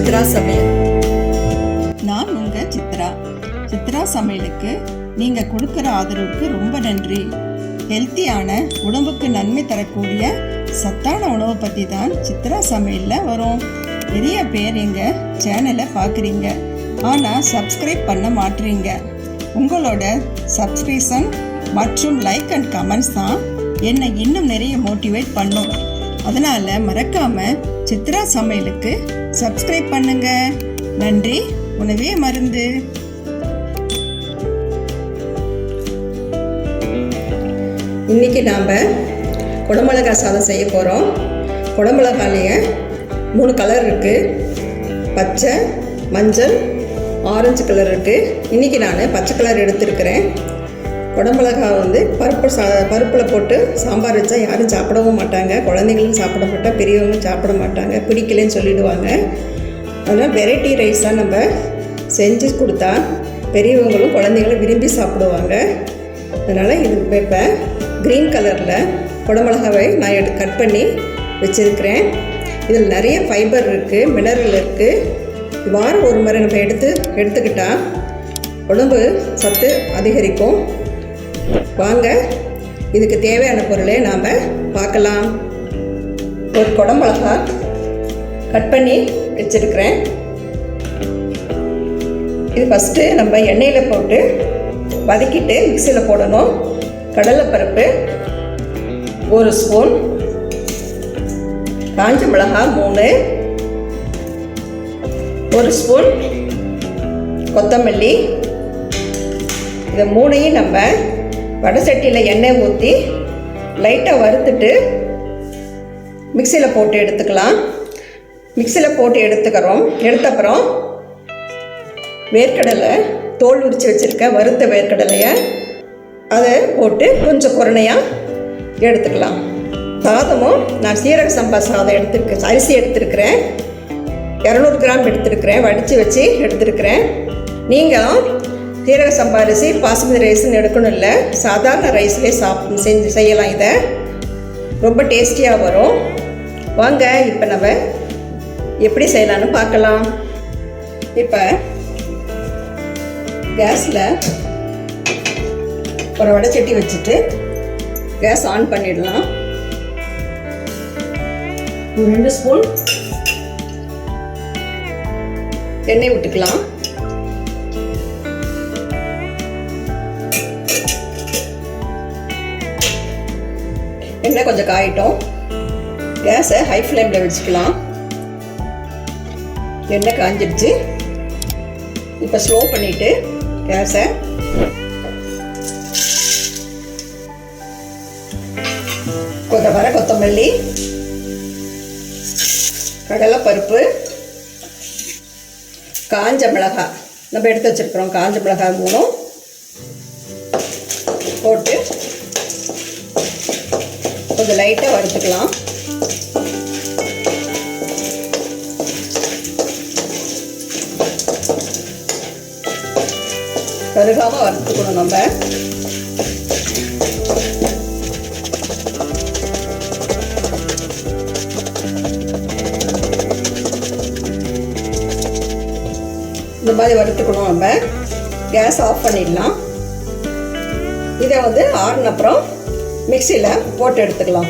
சித்ரா சமையல். நான் உங்கள் சித்ரா சமையலுக்கு நீங்கள் கொடுக்குற ஆதரவுக்கு ரொம்ப நன்றி. ஹெல்த்தியான, உடம்புக்கு நன்மை தரக்கூடிய சத்தான உணவை பற்றி தான் சித்ரா சமையலில் வரும். நிறைய பேர் எங்கள் சேனலை பார்க்குறீங்க, ஆனால் சப்ஸ்கிரைப் பண்ண மாட்டீங்க. உங்களோட சப்ஸ்கிரிப்ஷன் மற்றும் லைக் அண்ட் கமெண்ட்ஸ் தான் என்னை இன்னும் நிறைய மோட்டிவேட் பண்ணும். அதனால் மறக்காமல் சித்ரா சமையலுக்கு சப்ஸ்கிரைப் பண்ணுங்க. நன்றி. உணவே மருந்து. இன்றைக்கி நாம் குடமிளகா சாதம் செய்ய போகிறோம். குடமிளகாலேயே 3 கலர் இருக்குது. பச்சை, மஞ்சள், ஆரஞ்சு கலர் இருக்குது. இன்றைக்கி நான் பச்சை கலர் எடுத்துருக்கிறேன். குடமிளகா பருப்பில் போட்டு சாம்பார் வச்சா யாரும் சாப்பிடவும் மாட்டாங்க. குழந்தைங்களும் சாப்பிட மாட்டாங்க, பெரியவங்களும் சாப்பிட மாட்டாங்க, பிடிக்கலன்னு சொல்லிடுவாங்க. அதனால் வெரைட்டி ரைஸாக நம்ம செஞ்சு கொடுத்தா பெரியவங்களும் குழந்தைங்களும் விரும்பி சாப்பிடுவாங்க. அதனால் இது இப்போ க்ரீன் கலரில் குடமிளகாவை நான் கட் பண்ணி வச்சுருக்கிறேன். இதில் நிறைய ஃபைபர் இருக்குது, மினரல் இருக்குது. வாரம் ஒரு முறை நம்ம எடுத்துக்கிட்டால் உடம்பு சத்து அதிகரிக்கும். வாங்க, இதுக்கு தேவையான பொருளை நாம் பார்க்கலாம். ஒரு குடமிளகா கட் பண்ணி வச்சுருக்கிறேன். இது ஃபஸ்ட்டு நம்ம எண்ணெயில் போட்டு வதக்கிட்டு மிக்சியில் போடணும். கடலைப்பருப்பு 1 ஸ்பூன், காஞ்ச மிளகாய் 3, 1 ஸ்பூன் கொத்தமல்லி. இதை 3ஐயும் நம்ம வடை சட்டியில் எண்ணெய் ஊற்றி லைட்டாக வறுத்துட்டு மிக்சியில் போட்டு எடுத்துக்கலாம். மிக்சியில் போட்டு எடுத்தப்புறம் வேர்க்கடலை தோல் உரித்து வச்சுருக்க வறுத்த வேர்க்கடலையை அதை போட்டு கொஞ்சம் குறைனையாக எடுத்துக்கலாம். சாதமும் நான் சீரக சம்பா சாதம் அரிசி எடுத்துருக்கிறேன். 200 கிராம் எடுத்துருக்கிறேன். வடித்து வச்சு எடுத்துருக்கிறேன். நீங்களும் சீரக சம்பா அரிசி, பாசுமதி ரைஸ்ன்னு எடுக்கணும் இல்லை, சாதாரண ரைஸ்லேயே செய்யலாம். இதை ரொம்ப டேஸ்டியாக வரும். வாங்க, இப்போ நம்ம எப்படி செய்யலான்னு பார்க்கலாம். இப்போ கேஸில் ஒரு வடைச்சட்டி வச்சுட்டு கேஸ் ஆன் பண்ணிடலாம். 2 ஸ்பூன் எண்ணெய் விட்டுக்கலாம். எண்ணெய் கொஞ்சம் காயிட்டோம். கேஸை ஹை ஃப்ளேமில் வச்சுக்கலாம். எண்ணெய் காஞ்சிடுச்சு. இப்போ ஸ்லோ பண்ணிவிட்டு கேஸை கொத்தமல்லி, கடலைப்பருப்பு, காஞ்ச மிளகாய் நம்ம எடுத்து வச்சுருக்கிறோம். காஞ்ச மிளகாய் 3 போட்டு கொஞ்சம் லைட்டாக வறுத்துக்கலாம். கருகாமல் வறுத்துக்கணும். நம்ம இந்த மாதிரி வறுத்துக்கணும். நம்ம கேஸ் ஆஃப் பண்ணிடலாம். இதை ஆறுன அப்புறம் மிக்சியில் போட்டு எடுத்துக்கலாம்.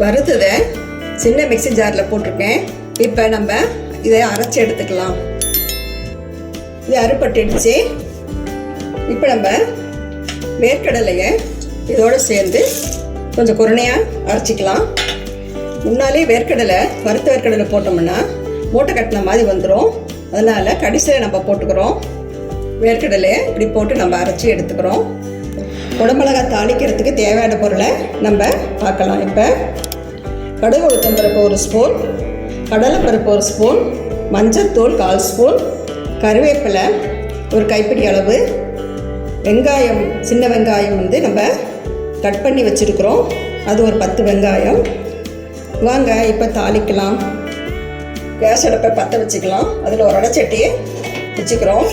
வறுத்ததை சின்ன மிக்சி ஜாரில் போட்டிருக்கேன். இப்போ நம்ம இதை அரைச்சி எடுத்துக்கலாம். இது அரைப்பட்டுடுச்சு. இப்போ நம்ம வேர்க்கடலையை இதோடு சேர்ந்து கொஞ்சம் குறைனையாக அரைச்சிக்கலாம். முன்னாலே வறுத்த வேர்க்கடலை போட்டோம்னா மூட்டை கட்டின மாதிரி வந்துடும். அதனால் கடைசியில் நம்ம போட்டுக்கிறோம். வேர்க்கடலையை இப்படி போட்டு நம்ம அரைச்சி எடுத்துக்கிறோம். குடமிளகாய் தாளிக்கிறதுக்கு தேவையான பொருளை நம்ம பார்க்கலாம். இப்போ கடுகு உளுத்தம்பருப்பு 1 ஸ்பூன், கடலைப்பருப்பு 1 ஸ்பூன், மஞ்சள்தூள் 1/4 ஸ்பூன், கருவேப்பிலை 1 கைப்பிடி அளவு, வெங்காயம், சின்ன வெங்காயம் நம்ம கட் பண்ணி வச்சுருக்குறோம். அது ஒரு 10 வெங்காயம். வாங்க இப்போ தாளிக்கலாம். கேஸ் அடுப்பை பற்ற வச்சுக்கலாம். அதில் ஒரு வடைச்சட்டியை வச்சுக்கிறோம்.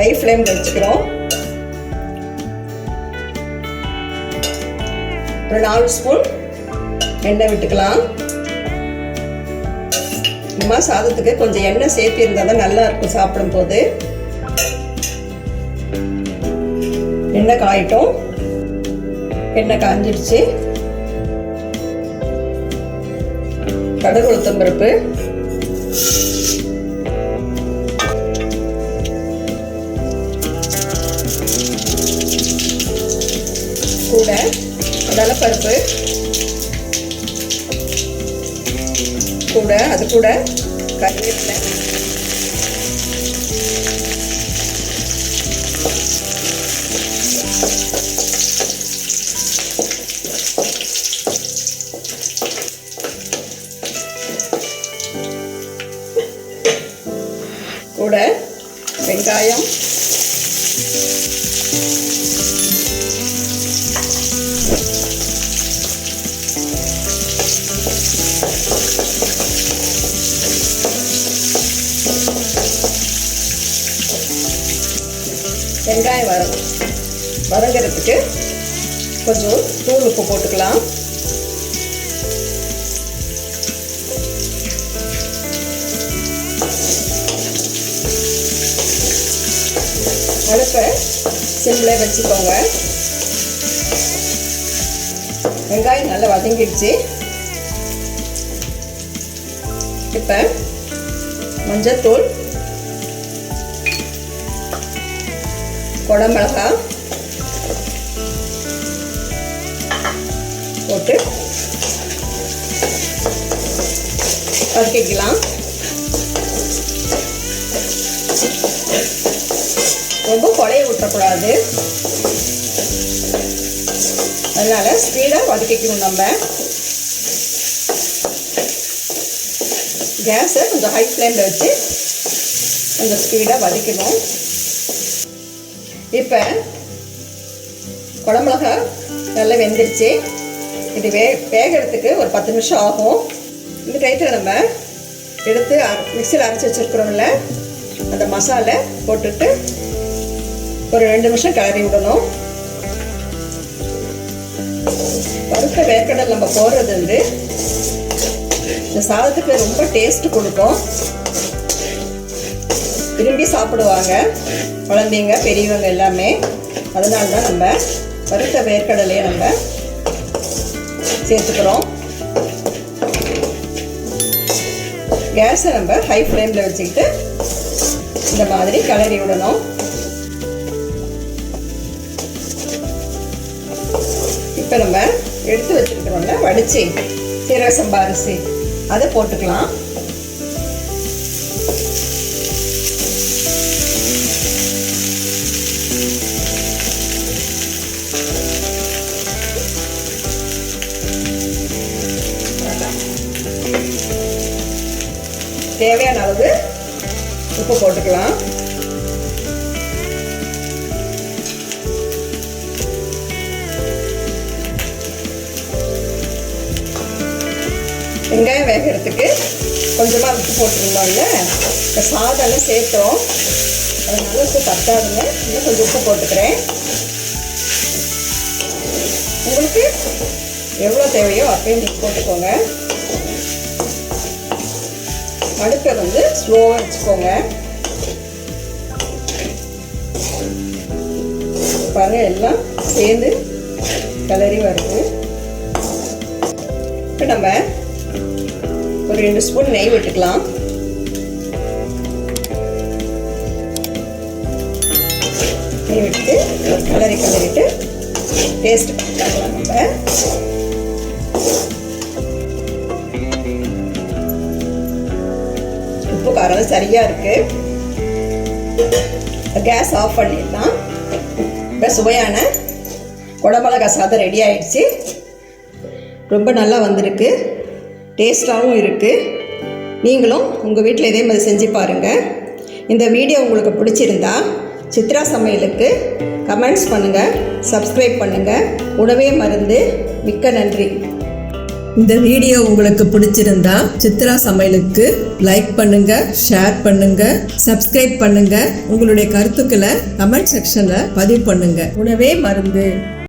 ஹை ஃப்ளேமில் வச்சுக்கிறோம். ஒரு 4 ஸ்பூன் எண்ணெய் விட்டுக்கலாம். அம்மா சாதத்துக்கு கொஞ்சம் எண்ணெய் சேர்த்து இருந்தால் தான் நல்லா இருக்கும் சாப்பிடும்போது. எண்ணெய் காயிட்டும். எண்ணெய் காஞ்சிடுச்சு. கடுகு உளுத்தம் பருப்பு, கூட கடலைப்பருப்பு, கூட அது கூட கருவேப்பிலை, கூட வெங்காயம், வெங்காயம் வதங்கிறதுக்கு கொஞ்சம் தூள் உப்பு போட்டுக்கலாம். அடுப்பை சிம்மில் வச்சுக்கோங்க. வெங்காயம் நல்லா வதங்கிடுச்சு. இப்போ மஞ்சத்தூள், குடமிளகா போட்டு வதக்கிக்கலாம். ரொம்ப கொலைய விட்டக்கூடாது, அதனால ஸ்பீடாக வதக்கிக்கணும். நம்ம கேஸை கொஞ்சம் ஹை ஃப்ளேமில் வச்சு கொஞ்சம் ஸ்பீடாக வதக்கணும். இப்போ குடமிளகா நல்லா வெந்துருச்சு. இது வேகிறதுக்கு ஒரு 10 நிமிஷம் ஆகும். இந்த டைத்தில் நம்ம எடுத்து மிக்சியில் அரைச்சி வச்சுருக்கிறோம்ல, அந்த மசாலா போட்டுட்டு ஒரு 2 நிமிஷம் கிளறி விடணும். வறுத்த வேர்க்கடலை நம்ம போடுறது வந்து இந்த சாதத்துக்கு ரொம்ப டேஸ்ட் கொடுக்கும். விரும்பி சாப்பிடுவாங்க குழந்தைங்க, பெரியவங்க எல்லாமே. அதனால தான் நம்ம வறுத்த வேர்க்கடலையை நம்ம சேர்த்துக்கிறோம். கேஸை நம்ம ஹை ஃப்ளேமில் வச்சுக்கிட்டு இந்த மாதிரி கிளறி விடணும். இப்போ நம்ம எடுத்து வச்சுருக்கிறோம்ல வடித்து சீரக சம்பா அரிசி, அதை போட்டுக்கலாம். தேவையான அளவு உப்பு போட்டுக்கலாம். வெங்காயம் வேகிறதுக்கு கொஞ்சமாக உப்பு போட்டுருந்தோம்ல, இப்போ சாதம்லாம் சேர்த்தோம், அதனால உப்பு பத்தாதுங்க. இன்னும் கொஞ்சம் உப்பு போட்டுக்கிறேன். உங்களுக்கு எவ்வளோ தேவையோ அப்பயும் நீங்கள் போட்டுக்கோங்க. அடுப்பை வந்து ஸ்லோவாக வச்சுக்கோங்க. பாருங்க, எல்லாம் சேர்ந்து கிளறி வருது. இப்போ நம்ம ஒரு 2 ஸ்பூன் நெய் விட்டுக்கலாம். நெய் விட்டு கிளறிட்டு டேஸ்ட் பார்க்கலாம். நம்ம உப்பு காரம் சரியாக இருக்குது. கேஸ் ஆஃப் பண்ணிடலாம். இப்போ சுவையான குடமிளகா சாதம் ரெடி ஆயிடுச்சு. ரொம்ப நல்லா வந்திருக்கு, டேஸ்ட்டாகவும் இருக்குது. நீங்களும் உங்கள் வீட்டில் இதே மாதிரி செஞ்சு பாருங்கள். இந்த வீடியோ உங்களுக்கு பிடிச்சிருந்தா சித்ரா சமையலுக்கு கமெண்ட்ஸ் பண்ணுங்கள், சப்ஸ்கிரைப் பண்ணுங்கள். உணவே மருந்து. மிக்க நன்றி. இந்த வீடியோ உங்களுக்கு பிடிச்சிருந்தா சித்ரா சமையலுக்கு லைக் பண்ணுங்க, ஷேர் பண்ணுங்க, சப்ஸ்கிரைப் பண்ணுங்க. உங்களுடைய கருத்துக்களை கமெண்ட் செக்ஷன்ல பதிவு பண்ணுங்க. உணவே மருந்து.